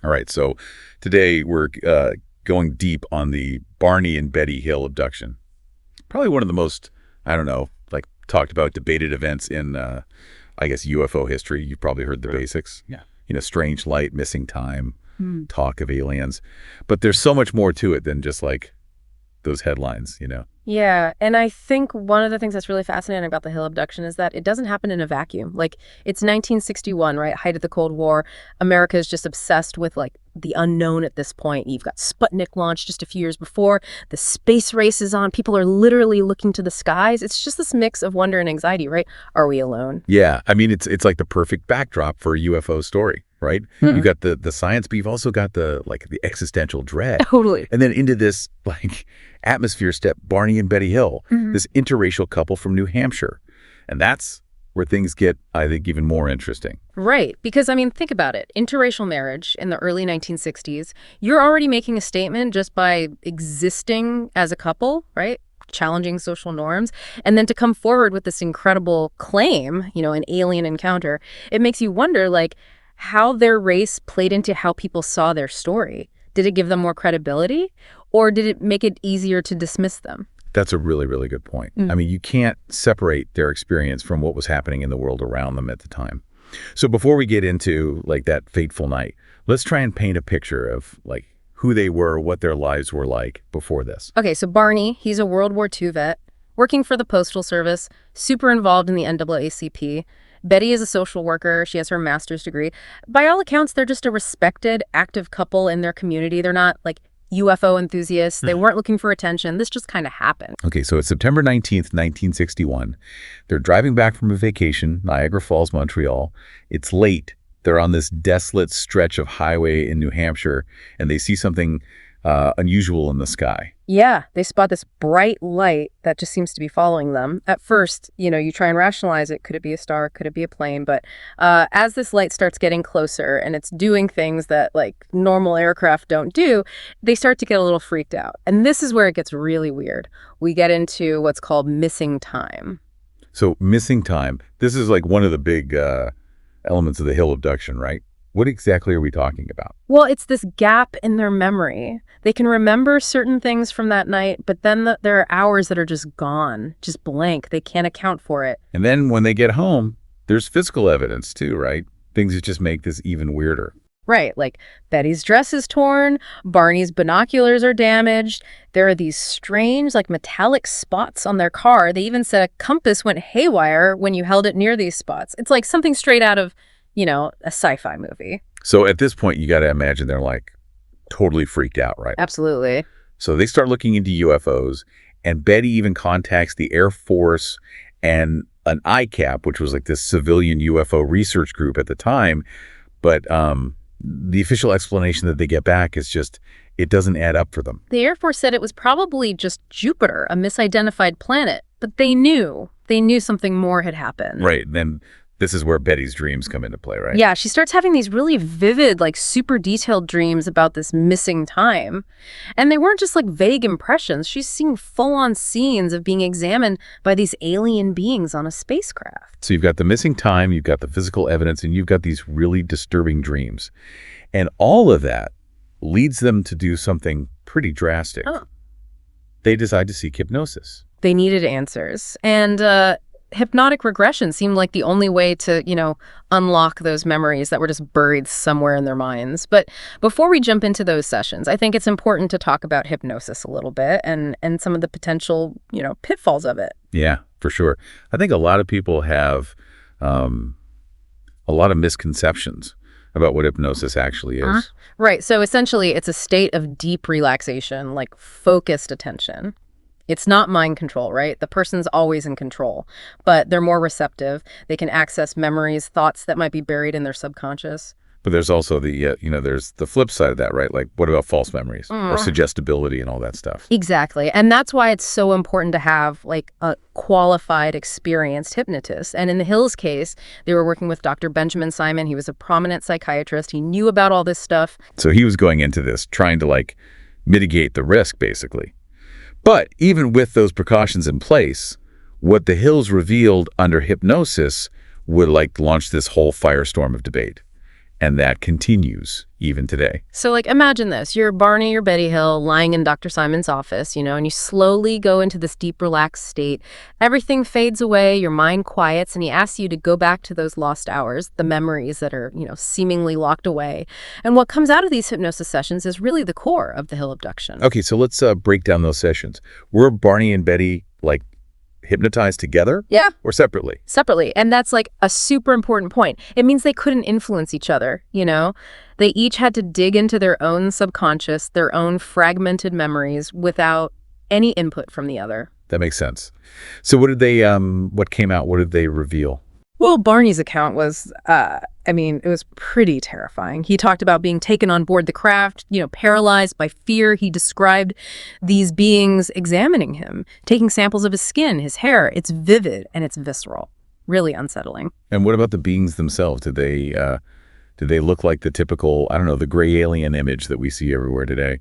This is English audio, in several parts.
All right, so today we're going deep on the Barney and Betty Hill abduction. Probably one of the most, I don't know, like talked about, debated events in, I guess, UFO history. You've probably heard the basics. Yeah. Strange light, missing time, talk of aliens. But there's so much more to it than just like those headlines. Yeah, and I think one of the things that's really fascinating about the Hill abduction is that it doesn't happen in a vacuum. Like, it's 1961, right? Height of the Cold War. America is just obsessed with, like, the unknown at this point. You've got Sputnik launched just a few years before. The space race is on. People are literally looking to the skies. It's just this mix of wonder and anxiety, right? Are we alone? Yeah, I mean, it's like the perfect backdrop for a UFO story, right? You've got the science, but you've also got the existential dread. Totally. And then into this, like, atmosphere step Barney and Betty Hill, this interracial couple from New Hampshire. And that's where things get, I think, even more interesting. Right. Because, I mean, think about it. Interracial marriage in the early 1960s, you're already making a statement just by existing as a couple, right? Challenging social norms. And then to come forward with this incredible claim, an alien encounter, it makes you wonder, like, how their race played into how people saw their story. Did it give them more credibility, or did it make it easier to dismiss them? That's a really, really good point. I mean, you can't separate their experience from what was happening in the world around them at the time. So before we get into, like, that fateful night, let's try and paint a picture of, like, who they were, what their lives were like before this. Okay, so Barney, he's a World War II vet, working for the Postal Service, super involved in the NAACP. Betty is a social worker. She has her master's degree. By all accounts, they're just a respected, active couple in their community. They're not, like, UFO enthusiasts. They weren't looking for attention. This just kind of happened. Okay, so it's September 19th, 1961. They're driving back from a vacation, Niagara Falls, Montreal. It's late. They're on this desolate stretch of highway in New Hampshire, and they see something unusual in the sky. Yeah, they spot this bright light that just seems to be following them. At first, you try and rationalize it. Could it be a star? Could it be a plane? But as this light starts getting closer and it's doing things that, like, normal aircraft don't do, they start to get a little freaked out. And this is where it gets really weird. We get into what's called missing time. So missing time, this is like one of the big elements of the Hill abduction, right? What exactly are we talking about? Well, it's this gap in their memory. They can remember certain things from that night, but then there are hours that are just gone, just blank. They can't account for it. And then when they get home, there's physical evidence too, right? Things that just make this even weirder. Right, like Betty's dress is torn, Barney's binoculars are damaged. There are these strange, like, metallic spots on their car. They even said a compass went haywire when you held it near these spots. It's like something straight out of a sci-fi movie. So at this point, you got to imagine they're, like, totally freaked out, right? Absolutely. So they start looking into UFOs, and Betty even contacts the Air Force and an ICAP, which was like this civilian UFO research group at the time. But the official explanation that they get back is just, it doesn't add up for them. The Air Force said it was probably just Jupiter, a misidentified planet. But they knew something more had happened. Right. Then this is where Betty's dreams come into play, right? Yeah, she starts having these really vivid, like, super detailed dreams about this missing time. And they weren't just, like, vague impressions. She's seeing full-on scenes of being examined by these alien beings on a spacecraft. So you've got the missing time, you've got the physical evidence, and you've got these really disturbing dreams. And all of that leads them to do something pretty drastic. Oh. They decide to seek hypnosis. They needed answers. And hypnotic regression seemed like the only way to, unlock those memories that were just buried somewhere in their minds. But before we jump into those sessions, I think it's important to talk about hypnosis a little bit and some of the potential, pitfalls of it. Yeah, for sure. I think a lot of people have a lot of misconceptions about what hypnosis actually is. Right. So essentially, it's a state of deep relaxation, like focused attention. It's not mind control, right? The person's always in control, but they're more receptive. They can access memories, thoughts that might be buried in their subconscious. But there's also the, there's the flip side of that, right? Like, what about false memories or suggestibility and all that stuff? Exactly. And that's why it's so important to have, like, a qualified, experienced hypnotist. And in the Hill's case, they were working with Dr. Benjamin Simon. He was a prominent psychiatrist. He knew about all this stuff. So he was going into this trying to, like, mitigate the risk, basically. But even with those precautions in place, what the Hills revealed under hypnosis would, like, launch this whole firestorm of debate. And that continues even today. So, like, imagine this. You're Barney or Betty Hill lying in Dr. Simon's office, and you slowly go into this deep, relaxed state. Everything fades away, your mind quiets, and he asks you to go back to those lost hours, the memories that are, seemingly locked away. And what comes out of these hypnosis sessions is really the core of the Hill abduction. Okay, so let's break down those sessions. Were Barney and Betty, like, hypnotized together? Yeah. Or separately? Separately. And that's like a super important point. It means they couldn't influence each other. They each had to dig into their own subconscious, their own fragmented memories without any input from the other. That makes sense. So what came out? What did they reveal? Well, Barney's account was, it was pretty terrifying. He talked about being taken on board the craft, paralyzed by fear. He described these beings examining him, taking samples of his skin, his hair. It's vivid and it's visceral. Really unsettling. And what about the beings themselves? Did they look like the typical, I don't know, the gray alien image that we see everywhere today?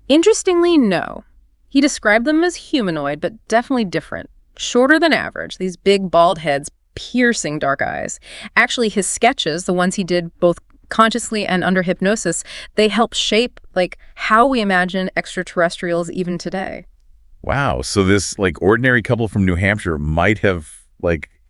Interestingly, no. He described them as humanoid, but definitely different. Shorter than average, these big bald heads, piercing dark eyes. Actually, his sketches, the ones he did both consciously and under hypnosis, they help shape how we imagine extraterrestrials even today. Wow. So this ordinary couple from New Hampshire might have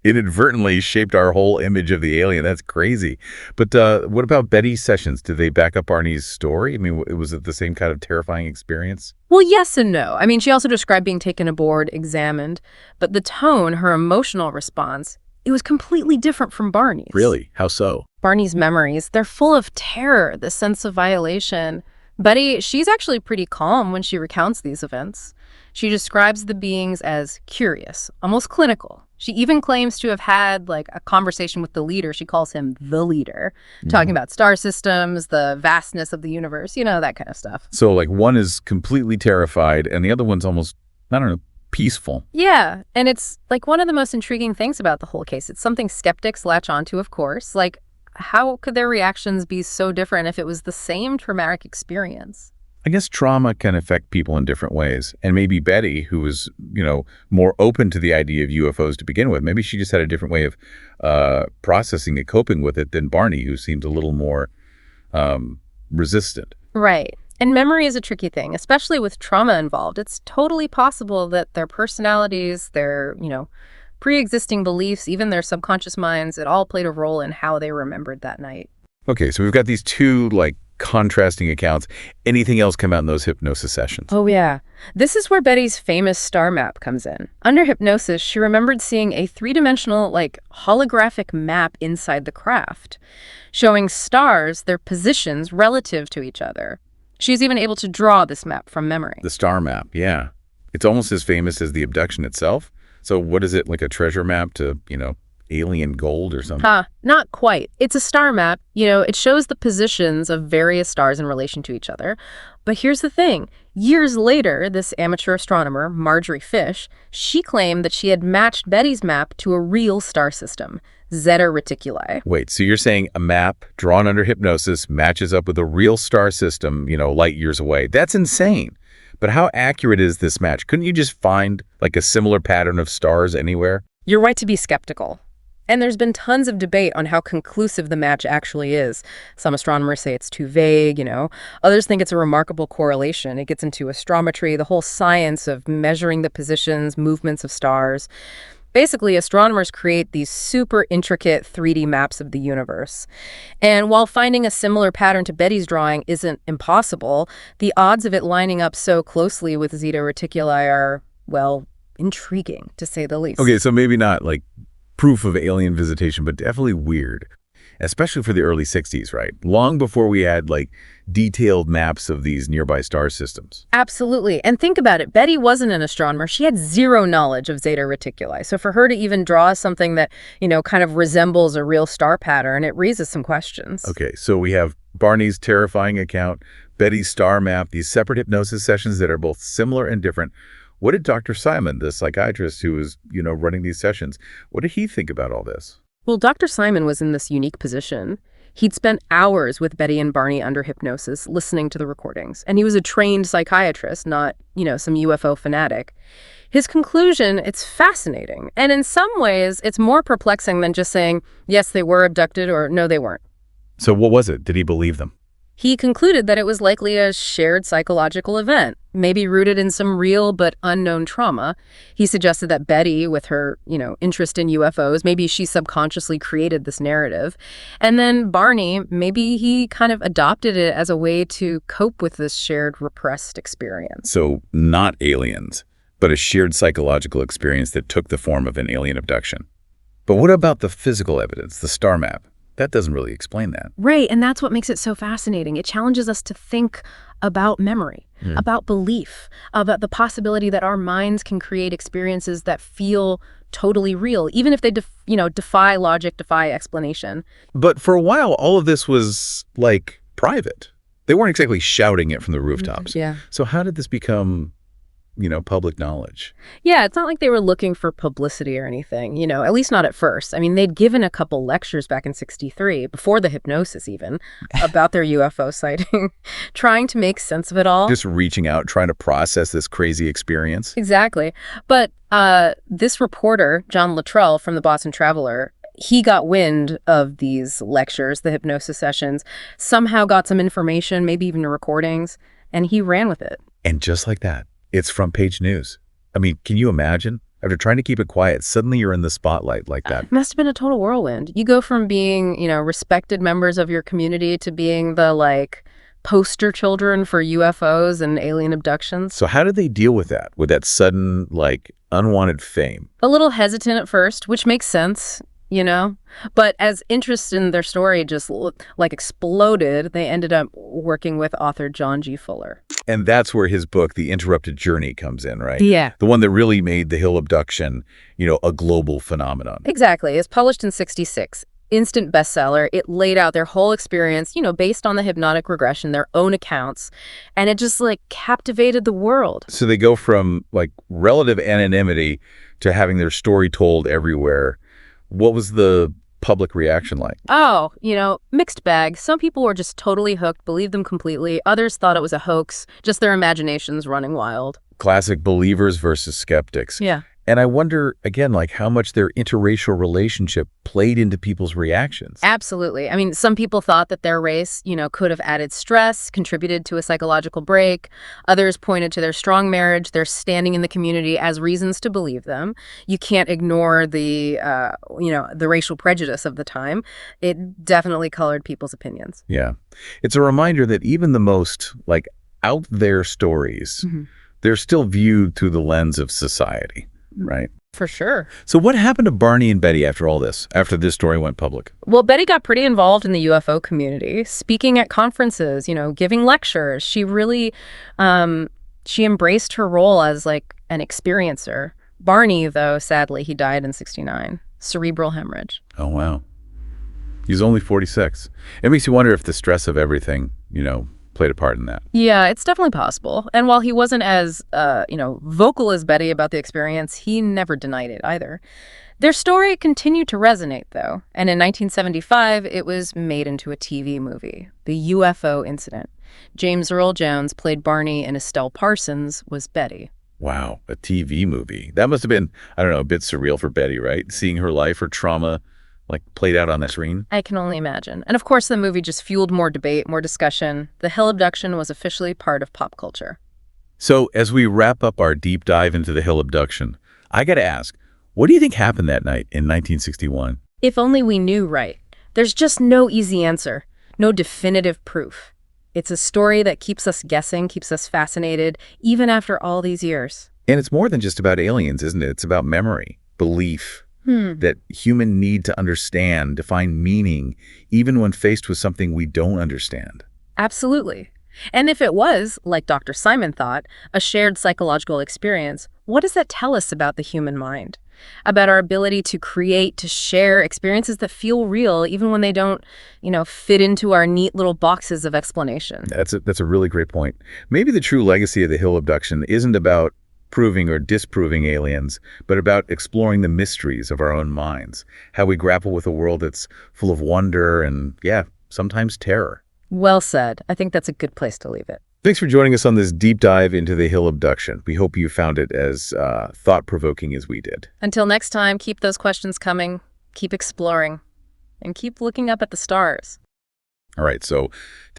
inadvertently shaped our whole image of the alien. That's crazy. But what about Betty's sessions? Did they back up Barney's story? I mean, was it the same kind of terrifying experience? Well, yes and no. She also described being taken aboard, examined, but the tone, her emotional response, it was completely different from Barney's. Really? How so? Barney's memories, they're full of terror, the sense of violation. Betty, she's actually pretty calm when she recounts these events. She describes the beings as curious, almost clinical. She even claims to have had a conversation with the leader. She calls him the leader, talking about star systems, the vastness of the universe, that kind of stuff. So one is completely terrified and the other one's almost, I don't know, peaceful. Yeah, and it's one of the most intriguing things about the whole case. It's something skeptics latch onto, of course. How could their reactions be so different if it was the same traumatic experience? I guess trauma can affect people in different ways. And maybe Betty, who was, more open to the idea of UFOs to begin with, maybe she just had a different way of processing and coping with it than Barney, who seemed a little more resistant. Right. And memory is a tricky thing, especially with trauma involved. It's totally possible that their personalities, their, pre-existing beliefs, even their subconscious minds, it all played a role in how they remembered that night. Okay, so we've got these two, contrasting accounts. Anything else come out in those hypnosis sessions? Oh, yeah. This is where Betty's famous star map comes in. Under hypnosis, she remembered seeing a three-dimensional, holographic map inside the craft, showing stars, their positions relative to each other. She's even able to draw this map from memory. The star map, yeah. It's almost as famous as the abduction itself. So what is it, like a treasure map to, alien gold or something? Not quite. It's a star map. It shows the positions of various stars in relation to each other. But here's the thing. Years later, this amateur astronomer, Marjorie Fish, she claimed that she had matched Betty's map to a real star system, Zeta Reticuli. Wait, so you're saying a map drawn under hypnosis matches up with a real star system, light years away? That's insane. But how accurate is this match? Couldn't you just find a similar pattern of stars anywhere? You're right to be skeptical. And there's been tons of debate on how conclusive the match actually is. Some astronomers say it's too vague, Others think it's a remarkable correlation. It gets into astrometry, the whole science of measuring the positions, movements of stars. Basically, astronomers create these super intricate 3D maps of the universe. And while finding a similar pattern to Betty's drawing isn't impossible, the odds of it lining up so closely with Zeta Reticuli are, well, intriguing, to say the least. Okay, so maybe not proof of alien visitation, but definitely weird, especially for the early 60s, right? Long before we had detailed maps of these nearby star systems. Absolutely. And think about it. Betty wasn't an astronomer. She had zero knowledge of Zeta Reticuli. So for her to even draw something that, kind of resembles a real star pattern, it raises some questions. Okay, so we have Barney's terrifying account, Betty's star map, these separate hypnosis sessions that are both similar and different. What did Dr. Simon, the psychiatrist who was, running these sessions, what did he think about all this? Well, Dr. Simon was in this unique position. He'd spent hours with Betty and Barney under hypnosis, listening to the recordings. And he was a trained psychiatrist, not, some UFO fanatic. His conclusion, it's fascinating. And in some ways, it's more perplexing than just saying, yes, they were abducted or no, they weren't. So what was it? Did he believe them? He concluded that it was likely a shared psychological event, maybe rooted in some real but unknown trauma. He suggested that Betty, with her, interest in UFOs, maybe she subconsciously created this narrative. And then Barney, maybe he kind of adopted it as a way to cope with this shared repressed experience. So not aliens, but a shared psychological experience that took the form of an alien abduction. But what about the physical evidence, the star map? That doesn't really explain that. Right, and that's what makes it so fascinating. It challenges us to think about memory, about belief, about the possibility that our minds can create experiences that feel totally real, even if they defy logic, defy explanation. But for a while, all of this was, like, private. They weren't exactly shouting it from the rooftops. Yeah. So how did this become, public knowledge? Yeah, it's not like they were looking for publicity or anything, at least not at first. I mean, they'd given a couple lectures back in '63, before the hypnosis even, about their UFO sighting, trying to make sense of it all. Just reaching out, trying to process this crazy experience? Exactly. But this reporter, John Luttrell from the Boston Traveler, he got wind of these lectures, the hypnosis sessions, somehow got some information, maybe even recordings, and he ran with it. And just like that, it's front page news. I mean, can you imagine? After trying to keep it quiet, suddenly you're in the spotlight like that. It must have been a total whirlwind. You go from being, respected members of your community to being the, poster children for UFOs and alien abductions. So how did they deal with that sudden, unwanted fame? A little hesitant at first, which makes sense. But as interest in their story just exploded, they ended up working with author John G. Fuller. And that's where his book, The Interrupted Journey, comes in, right? Yeah. The one that really made the Hill Abduction, a global phenomenon. Exactly. It's published in '66. Instant bestseller. It laid out their whole experience, based on the hypnotic regression, their own accounts, and it just captivated the world. So they go from relative anonymity to having their story told everywhere. What was the public reaction like? Oh, mixed bag. Some people were just totally hooked, believed them completely. Others thought it was a hoax, just their imaginations running wild. Classic believers versus skeptics. Yeah. And I wonder, again, how much their interracial relationship played into people's reactions. Absolutely. I mean, some people thought that their race, could have added stress, contributed to a psychological break. Others pointed to their strong marriage, their standing in the community as reasons to believe them. You can't ignore the racial prejudice of the time. It definitely colored people's opinions. Yeah. It's a reminder that even the most, out there stories, they're still viewed through the lens of society. Right. For sure. So what happened to Barney and Betty after all this, after this story went public? Well, Betty got pretty involved in the UFO community, speaking at conferences, giving lectures. She really, she embraced her role as an experiencer. Barney, though, sadly, he died in '69, cerebral hemorrhage. Oh, wow. He was only 46. It makes you wonder if the stress of everything, played a part in that. Yeah, it's definitely possible. And while he wasn't as, vocal as Betty about the experience, he never denied it either. Their story continued to resonate, though. And in 1975, it was made into a TV movie, The UFO Incident. James Earl Jones played Barney and Estelle Parsons was Betty. Wow, a TV movie. That must have been, I don't know, a bit surreal for Betty, right? Seeing her life, her trauma, played out on the screen. I can only imagine. And of course, the movie just fueled more debate, more discussion. The Hill Abduction was officially part of pop culture. So as we wrap up our deep dive into the Hill Abduction, I got to ask, what do you think happened that night in 1961? If only we knew, right? There's just no easy answer, no definitive proof. It's a story that keeps us guessing, keeps us fascinated, even after all these years. And it's more than just about aliens, isn't it? It's about memory, belief, that human need to understand, to find meaning, even when faced with something we don't understand. Absolutely. And if it was, like Dr. Simon thought, a shared psychological experience, what does that tell us about the human mind? About our ability to create, to share experiences that feel real, even when they don't, fit into our neat little boxes of explanation. That's a really great point. Maybe the true legacy of the Hill Abduction isn't about proving or disproving aliens, but about exploring the mysteries of our own minds, how we grapple with a world that's full of wonder and, sometimes terror. Well said. I think that's a good place to leave it. Thanks for joining us on this deep dive into the Hill Abduction. We hope you found it as thought-provoking as we did. Until next time, keep those questions coming, keep exploring, and keep looking up at the stars. All right, so